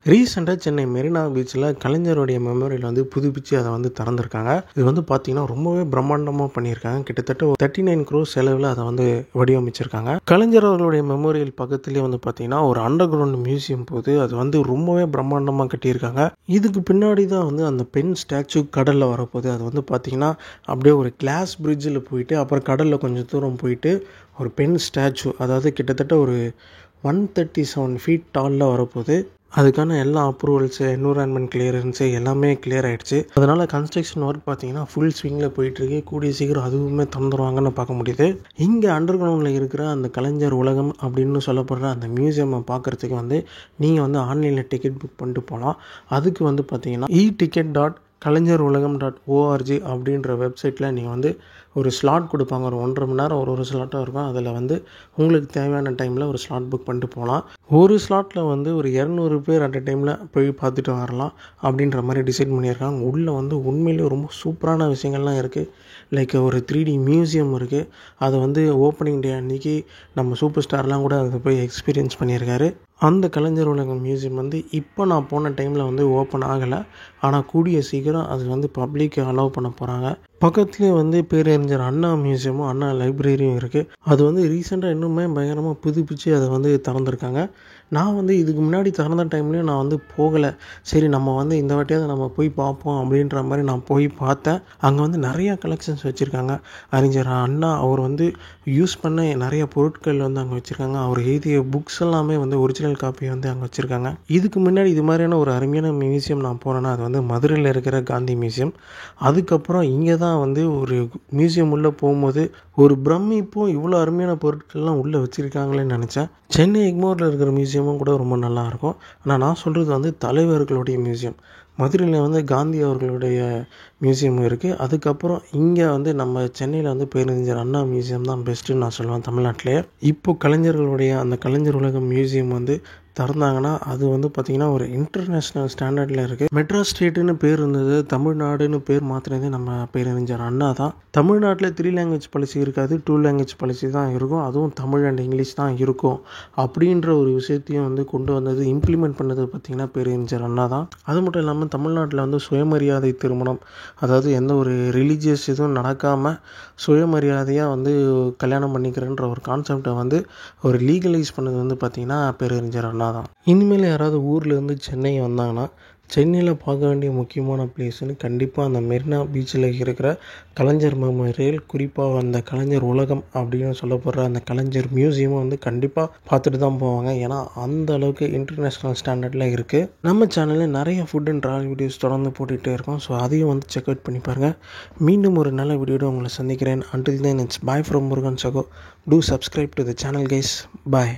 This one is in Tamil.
ரீசெண்டாக சென்னை மெரினா பீச்சில் கலைஞருடைய மெமோரியல் வந்து புதுப்பிச்சு அதை வந்து திறந்திருக்காங்க. இது வந்து பார்த்தீங்கன்னா ரொம்பவே பிரம்மாண்டமாக பண்ணியிருக்காங்க. கிட்டத்தட்ட 39 crore செலவில் அதை வந்து வடிவமைச்சிருக்காங்க. கலைஞர் அவர்களுடைய மெமோரியல் பக்கத்துலேயே வந்து பார்த்தீங்கன்னா ஒரு அண்டர் கிரவுண்ட் மியூசியம் போது அது வந்து ரொம்பவே பிரம்மாண்டமாக கட்டியிருக்காங்க. இதுக்கு பின்னாடி தான் வந்து அந்த பெண் ஸ்டாச்சு கடலில் வரப்போகுது. அது வந்து பார்த்தீங்கன்னா அப்படியே ஒரு கிளாஸ் பிரிட்ஜில் போயிட்டு அப்புறம் கடலில் கொஞ்சம் தூரம் போயிட்டு ஒரு பெண் ஸ்டாச்சு, அதாவது கிட்டத்தட்ட ஒரு 137 feet டாலில் வரப்போகுது. அதுக்கான எல்லா அப்ரூவல்ஸு, என்விரான்மெண்ட் கிளியரன்ஸு எல்லாமே கிளியர் ஆகிடுச்சு. அதனால் கன்ஸ்ட்ரக்ஷன் ஒர்க் பார்த்தீங்கன்னா ஃபுல் ஸ்விங்கில் போயிட்டுருக்கு. கூடிய சீக்கிரம் அதுவுமே திறந்துருவாங்கன்னு பார்க்க முடியுது. இங்கே அண்டர் கிரவுண்டில் இருக்கிற அந்த கலைஞர் உலகம் அப்படின்னு சொல்லப்படுற அந்த மியூசியமை பார்க்குறதுக்கு வந்து நீங்கள் வந்து ஆன்லைனில் டிக்கெட் புக் பண்ணிட்டு போகலாம். அதுக்கு வந்து பார்த்தீங்கன்னா eticket.kalanjaruulagam.org அப்படின்ற வெப்சைட்டில் நீங்கள் வந்து ஒரு ஸ்லாட் கொடுப்பாங்க. ஒரு 1.5 மணி நேரம் ஒரு ஸ்லாட்டாக இருக்கும். அதில் வந்து உங்களுக்கு தேவையான டைமில் ஒரு ஸ்லாட் புக் பண்ணிட்டு போகலாம். ஒரு ஸ்லாட்டில் வந்து ஒரு 200 பேர் அட் டைமில் போய் பார்த்துட்டு வரலாம் அப்படின்ற மாதிரி டிசைட் பண்ணியிருக்காங்க. உள்ளே வந்து உண்மையிலேயே ரொம்ப சூப்பரான விஷயங்கள்லாம் இருக்குது. லைக் ஒரு 3D மியூசியம் இருக்குது. அதை வந்து ஓப்பனிங் டே அன்றைக்கி நம்ம சூப்பர் ஸ்டார்லாம் கூட அதை போய் எக்ஸ்பீரியன்ஸ் பண்ணியிருக்காரு. அந்த கலைஞர் உலகம் மியூசியம் வந்து இப்போ நான் போன டைமில் வந்து ஓப்பன் ஆகலை. ஆனால் கூடிய சீக்கிரம் அது வந்து பப்ளிக்கு அலோவ் பண்ண போகிறாங்க. பக்கத்துலேயே வந்து பேரறிஞர் அண்ணா மியூசியமும் அண்ணா லைப்ரரியும் இருக்குது. அது வந்து ரீசெண்டாக இன்னுமே பயங்கரமாக புதுப்பிச்சு அதை வந்து திறந்துருக்காங்க. நான் வந்து இதுக்கு முன்னாடி திறந்த டைம்லேயும் நான் வந்து போகலை. சரி நம்ம வந்து இந்த வாட்டியாவது நம்ம போய் பார்ப்போம் அப்படின்ற மாதிரி நான் போய் பார்த்தேன். அங்கே வந்து நிறையா கலெக்ஷன்ஸ் வச்சுருக்காங்க. அறிஞர் அண்ணா அவர் வந்து யூஸ் பண்ண நிறைய பொருட்கள் வந்து அங்கே வச்சுருக்காங்க. அவர் எழுதிய புக்ஸ் எல்லாமே வந்து ஒரிஜினல் காப்பி வந்து அங்கே வச்சுருக்காங்க. இதுக்கு முன்னாடி இது மாதிரியான ஒரு அருமையான மியூசியம் நான் போனேன்னா அது வந்து மதுரையில் இருக்கிற காந்தி மியூசியம். அதுக்கப்புறம் இங்கே தான் வந்து ஒரு மியூசியம் உள்ளே போகும்போது ஒரு பிரமிப்பும் இவ்வளோ அருமையான பொருட்கள்லாம் உள்ளே வச்சுருக்காங்களேன்னு நினச்சேன். சென்னை எக்மோரில் இருக்கிற மியூசியமும் கூட ரொம்ப நல்லாயிருக்கும். ஆனால் நான் சொல்கிறது வந்து தலைவர்களுடைய மியூசியம். மதுரையில் வந்து காந்தி அவர்களுடைய மியூசியம் இருக்குது. அதுக்கப்புறம் இங்கே வந்து நம்ம சென்னையில் வந்து பேரறிஞர் அண்ணா மியூசியம் தான் பெஸ்ட்டுன்னு நான் சொல்லுவேன் தமிழ்நாட்டிலேயே. இப்போ கலைஞர்களுடைய அந்த கலைஞர் உலகம் மியூசியம் வந்து திறந்தாங்கன்னா அது வந்து பார்த்திங்கன்னா ஒரு இன்டர்நேஷ்னல் ஸ்டாண்டர்டில் இருக்குது. மெட்ராஸ் ஸ்டேட்டுன்னு பேர் இருந்தது, தமிழ்நாடுன்னு பேர் மாற்றினதே நம்ம பேரறிஞர் அண்ணா தான். தமிழ்நாட்டில் 3 language பாலிசி இருக்காது, 2 language பாலிசி தான் இருக்கும். அதுவும் தமிழ் அண்ட் இங்கிலீஷ் தான் இருக்கும் அப்படின்ற ஒரு விஷயத்தையும் வந்து கொண்டு வந்தது, இம்ப்ளிமெண்ட் பண்ணது பார்த்திங்கன்னா பேரறிஞர் அண்ணா தான். அது மட்டும் இல்லாமல் தமிழ்நாட்டில் வந்து சுயமரியாதை திருமணம், அதாவது எந்த ஒரு ரிலீஜியஸ் இதுவும் நடக்காமல் சுயமரியாதையாக வந்து கல்யாணம் பண்ணிக்கிறேன்ற ஒரு கான்செப்டை வந்து ஒரு லீகலைஸ் பண்ணது வந்து பார்த்திங்கன்னா பேரறிஞர் அண்ணா தான். இனிமேல் யாராவது ஊர்லேருந்து சென்னை வந்தாங்கன்னா சென்னையில் பார்க்க வேண்டிய முக்கியமான பிளேஸ்னு கண்டிப்பாக அந்த மெரினா பீச்சில் இருக்கிற கலைஞர் மெமோரியல், குறிப்பாக அந்த கலைஞர் உலகம் அப்படின்னு சொல்லப்படுற அந்த கலைஞர் மியூசியமும் வந்து கண்டிப்பாக பார்த்துட்டு தான் போவாங்க. ஏன்னா அந்த அளவுக்கு இன்டர்நேஷ்னல் ஸ்டாண்டர்டில் இருக்குது. நம்ம சேனலில் நிறைய ஃபுட் அண்ட் ட்ராவல் வீடியோஸ் தொடர்ந்து போட்டுகிட்டே இருக்கோம். ஸோ அதையும் வந்து செக் அவுட் பண்ணி பாருங்கள். மீண்டும் ஒரு நல்ல வீடியோட உங்களை சந்திக்கிறேன். Until then, it's bye from Murugan Sago. Do subscribe to the channel guys. Bye.